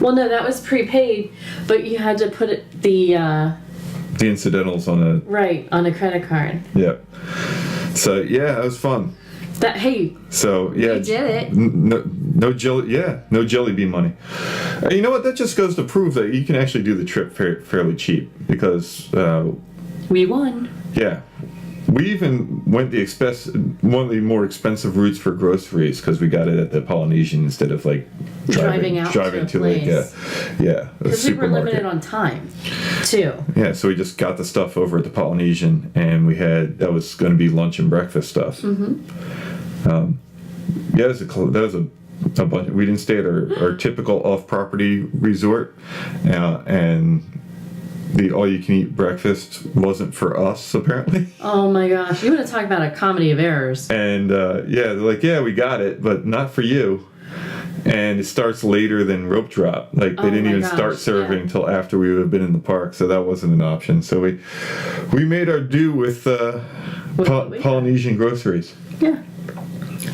Well, no, that was prepaid, but you had to put the incidentals on a credit card. Yep. So yeah, it was fun. So yeah, we did it. No jelly bean money. You know what? That just goes to prove that you can actually do the trip fairly cheap, because we won. Yeah. We even went one of the more expensive routes for groceries, because we got it at the Polynesian instead of driving to because we were limited on time too. Yeah, so we just got the stuff over at the Polynesian, and that was going to be lunch and breakfast stuff. Mm-hmm. That was a bunch. We didn't stay at our typical off-property resort, and the all-you-can-eat breakfast wasn't for us, apparently. Oh my gosh, you want to talk about a comedy of errors. And they're like, yeah, we got it, but not for you. And it starts later than rope drop. They didn't even start serving until after we would have been in the park, so that wasn't an option. So we made our do with Polynesian groceries. Yeah.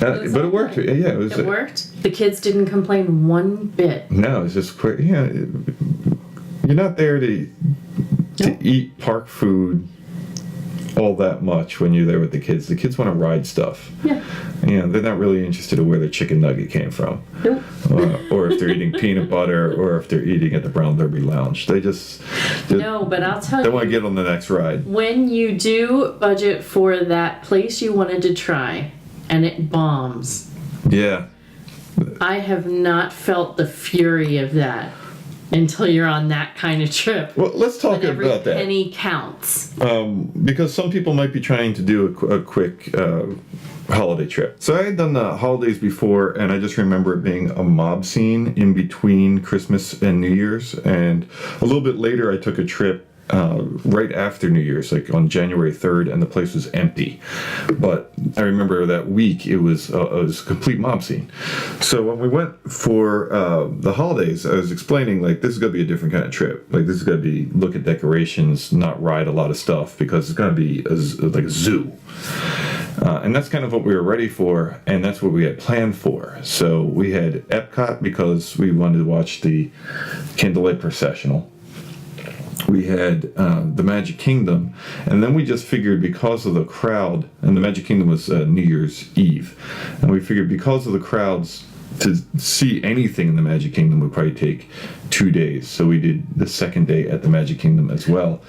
But it worked. Yeah, it worked. The kids didn't complain one bit. No, it's just quick. Yeah, you're not there to eat park food all that much when you're there with the kids. The kids want to ride stuff. Yeah. They're not really interested in where their chicken nugget came from. Nope. Or if they're eating peanut butter, or if they're eating at the Brown Derby Lounge. But I'll tell you. They want to get on the next ride. When you do budget for that place you wanted to try, and it bombs. Yeah. I have not felt the fury of that until you're on that kind of trip. Well, let's talk about that. Every penny counts. Because some people might be trying to do a quick holiday trip. So I had done the holidays before, and I just remember it being a mob scene in between Christmas and New Year's. And a little bit later, I took a trip right after New Year's, like on January 3rd, and the place was empty. But I remember that week it was a complete mob scene. So when we went for the holidays, I was explaining, like, this is going to be a different kind of trip. Like, this is going to be look at decorations, not ride a lot of stuff, because it's going to be like a zoo. And that's kind of what we were ready for, and that's what we had planned for. So we had Epcot because we wanted to watch the Candlelight Processional. We had the Magic Kingdom, and then we just figured because of the crowd, and the Magic Kingdom was New Year's Eve, and we figured because of the crowds, to see anything in the Magic Kingdom would probably take 2 days. So we did the second day at the Magic Kingdom as well,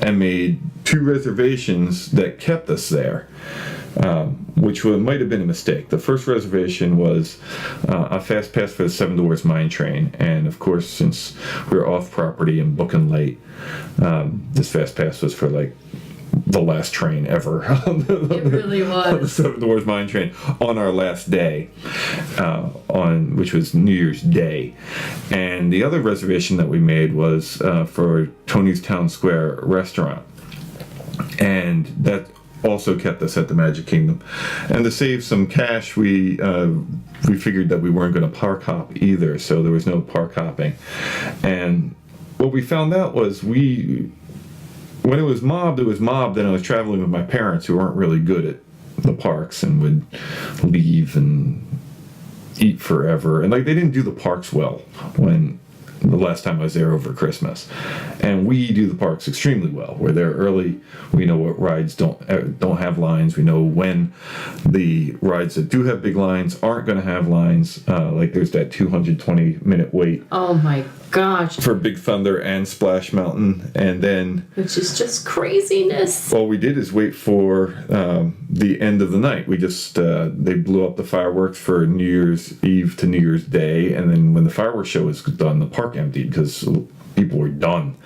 and made 2 reservations that kept us there. Which might have been a mistake. The first reservation was a fast pass for the Seven Dwarfs Mine Train, and of course, since we were off property and booking late, this fast pass was for like the last train ever. It really was. The Seven Dwarfs Mine Train on our last day, which was New Year's Day. And the other reservation that we made was for Tony's Town Square restaurant, and that also kept us at the Magic Kingdom. And to save some cash, we figured that we weren't going to park hop either, so there was no park hopping. And what we found out was when it was mobbed, and I was traveling with my parents who weren't really good at the parks and would leave and eat forever. And like, they didn't do the parks well when the last time I was there over Christmas. And we do the parks extremely well. We're there early. We know what rides don't have lines. We know when the rides that do have big lines aren't going to have lines. Like there's that 220-minute wait. Oh my gosh. For Big Thunder and Splash Mountain. And then, which is just craziness. All we did is wait for the end of the night. We just, they blew up the fireworks for New Year's Eve to New Year's Day. And then when the fireworks show was done, the park emptied because people were done.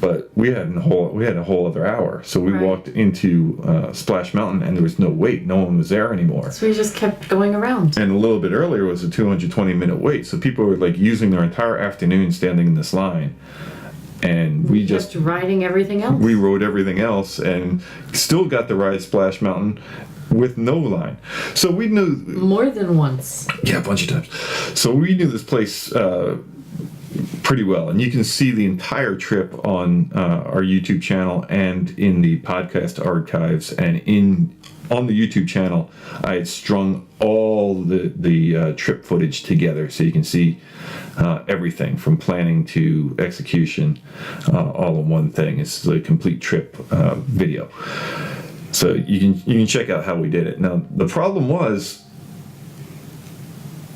But we had a whole other hour. So we walked into Splash Mountain and there was no wait. No one was there anymore. So we just kept going around. And a little bit earlier was a 220-minute wait. So people were like using their entire afternoon standing in this line. And we just riding everything else. We rode everything else and still got to ride Splash Mountain with no line. So we knew more than once. Yeah, a bunch of times. So we knew this place pretty well, and you can see the entire trip on our YouTube channel and in the podcast archives, and on the YouTube channel I had strung all the trip footage together so you can see everything from planning to execution all in one thing. It's the complete trip video, so you can check out how we did it. Now the problem was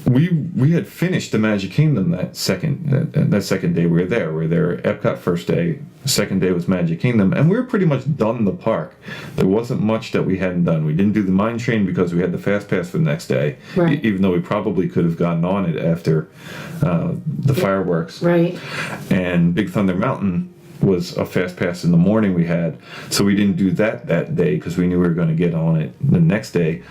we had finished the Magic Kingdom that second day we were there. We were there Epcot first day, second day was Magic Kingdom, and we were pretty much done the park. There wasn't much that we hadn't done. We didn't do the Mine Train because we had the Fast Pass for the next day, even though we probably could have gotten on it after the fireworks. Right. And Big Thunder Mountain was a Fast Pass in the morning we had, so we didn't do that day because we knew we were going to get on it the next day.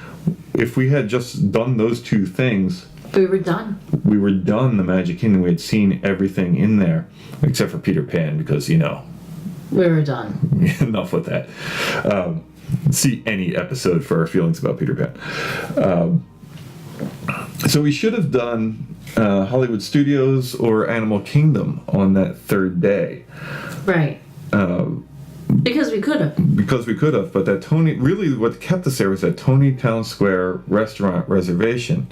If we had just done those two things, we were done. We were done the Magic Kingdom. We had seen everything in there, except for Peter Pan, because, we were done. Enough with that. See any episode for our feelings about Peter Pan. So we should have done Hollywood Studios or Animal Kingdom on that third day. Right. Because we could have. But that really what kept us there was that Tony Town Square restaurant reservation.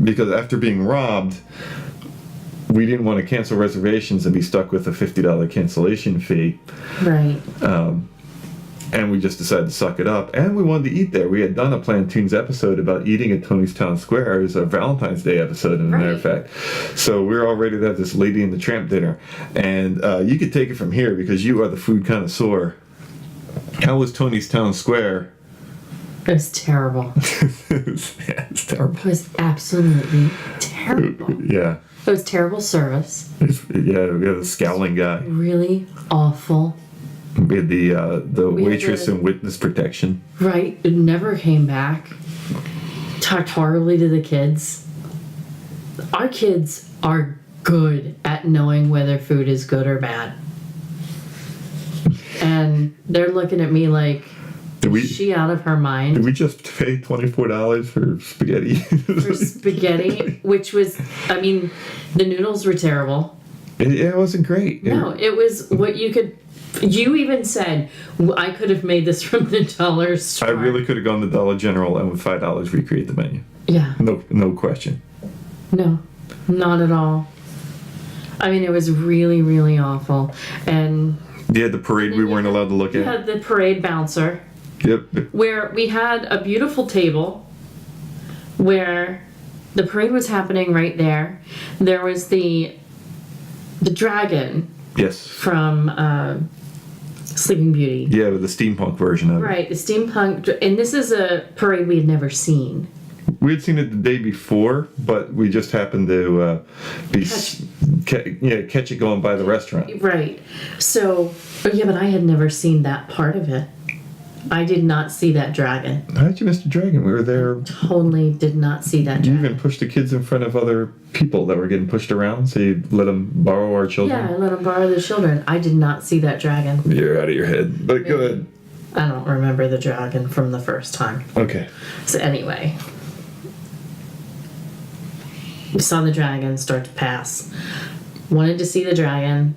Because after being robbed, we didn't want to cancel reservations and be stuck with a $50 cancellation fee. Right. And we just decided to suck it up. And we wanted to eat there. We had done a planToons episode about eating at Tony's Town Square. It was a Valentine's Day episode, as a matter of fact. So we were all ready to have this Lady and the Tramp dinner. And you could take it from here because you are the food connoisseur. How was Tony's Town Square? It was terrible. It's terrible. It was absolutely terrible. Yeah. It was terrible service. We had a scowling guy. Really awful. We had the waitress and witness protection. Right. It never came back. Talked horribly to the kids. Our kids are good at knowing whether food is good or bad. and they're looking at me like, is she out of her mind? Did we just pay $24 for spaghetti? For spaghetti, which was, I mean, the noodles were terrible. It wasn't great. No, it was what you could. You even said, I could have made this from the dollar store. I really could have gone to Dollar General and with $5 recreate the menu. Yeah. No question. No, not at all. I mean, it was really, really awful. And yeah, the parade we weren't allowed to look at. We had the parade bouncer. Yep. Where we had a beautiful table where the parade was happening right there. There was the dragon. Yes. From Sleeping Beauty. Yeah, with the steampunk version of it. Right, the steampunk. And this is a parade we had never seen. We had seen it the day before, but we just happened to catch it going by the restaurant. Right. So, but I had never seen that part of it. I did not see that dragon. How did you miss the dragon? We were there. Totally did not see that dragon. You even pushed the kids in front of other people that were getting pushed around, so you let them borrow our children? Yeah, I let them borrow the children. I did not see that dragon. You're out of your head, but go ahead. I don't remember the dragon from the first time. Okay. So anyway, we saw the dragon start to pass. Wanted to see the dragon.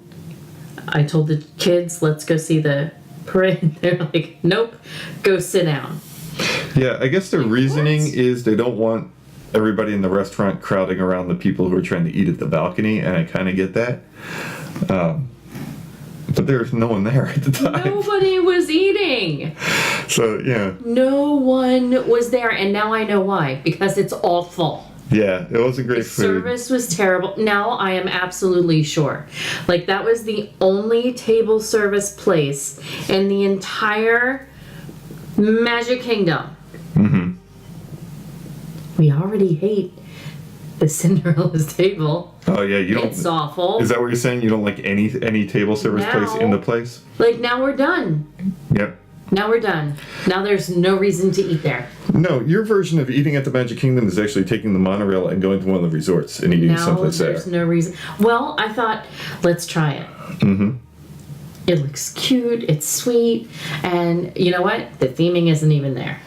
I told the kids, let's go see the parade. They're like, nope, go sit down. Yeah, I guess their reasoning is they don't want everybody in the restaurant crowding around the people who are trying to eat at the balcony, and I kind of get that. But there's no one there at the time. Nobody was eating. So, yeah. No one was there, and now I know why. Because it's awful. Yeah, it wasn't great food. Service was terrible. Now I am absolutely sure. Like, that was the only table service place in the entire Magic Kingdom. Mm-hmm. We already hate the Cinderella's table. Oh, yeah, you don't... It's awful. Is that what you're saying? You don't like any table service place in the place? Like, now we're done. Yep. Now we're done. Now there's no reason to eat there. No, your version of eating at the Magic Kingdom is actually taking the monorail and going to one of the resorts and eating someplace there. Now there's no reason. Well, I thought, let's try it. Mm-hmm. It looks cute, it's sweet, and you know what? The theming isn't even there.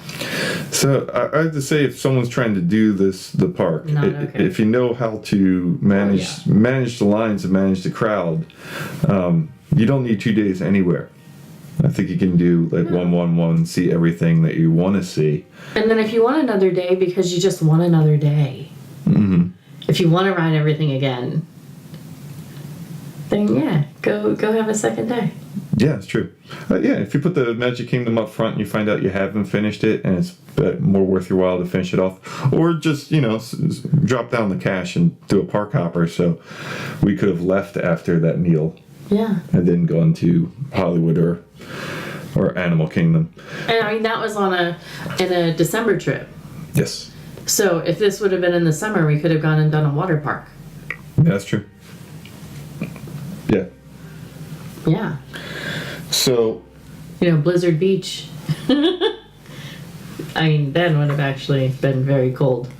So I have to say, if someone's trying to do the park, if you know how to manage the lines and manage the crowd, you don't need 2 days anywhere. I think you can do like 1-1-1, see everything that you want to see. And then if you want another day, because you just want another day. Mm-hmm. If you want to ride everything again, then go have a second day. Yeah, it's true. If you put the Magic Kingdom up front and you find out you haven't finished it and it's more worth your while to finish it off, or just, drop down the cash and do a park hopper. So we could have left after that meal. Yeah. And then gone to Hollywood or Animal Kingdom. And I mean, that was in a December trip. Yes. So if this would have been in the summer, we could have gone and done a water park. Yeah, that's true. Yeah. Yeah. So. Blizzard Beach. I mean, that would have actually been very cold.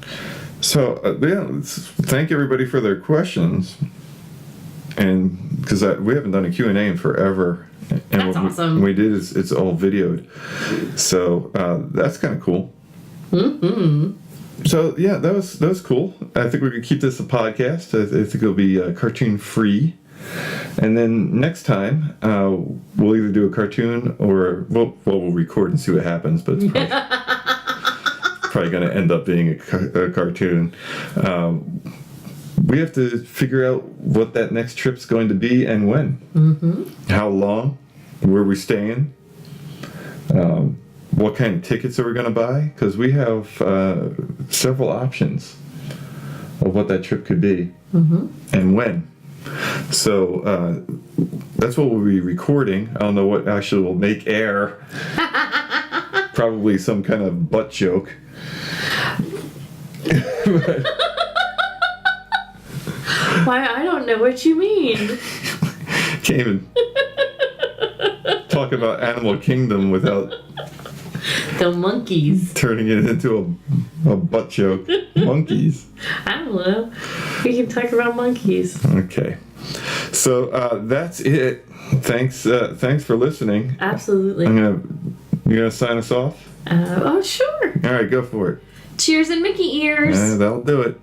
So, thank everybody for their questions. And because we haven't done a Q&A in forever. And that's awesome. When we did, it's all videoed. So, that's kind of cool. Mm-hmm. So, yeah, that was cool. I think we could keep this a podcast. I think it'll be cartoon free. And then next time, we'll either do a cartoon or, we'll record and see what happens, but it's probably going to end up being a cartoon. We have to figure out what that next trip's going to be and when. Mm-hmm. How long? Where we staying? What kind of tickets are we going to buy? Because we have several options of what that trip could be and when. So that's what we'll be recording. I don't know what actually will make air. Probably some kind of butt joke. Why, I don't know what you mean. Can't even talk about Animal Kingdom without the monkeys turning it into a butt joke. Monkeys. I don't know. We can talk about monkeys. Okay. So that's it. Thanks for listening. Absolutely. You gonna sign us off? Oh, sure. All right, go for it. Cheers and Mickey ears. That'll do it.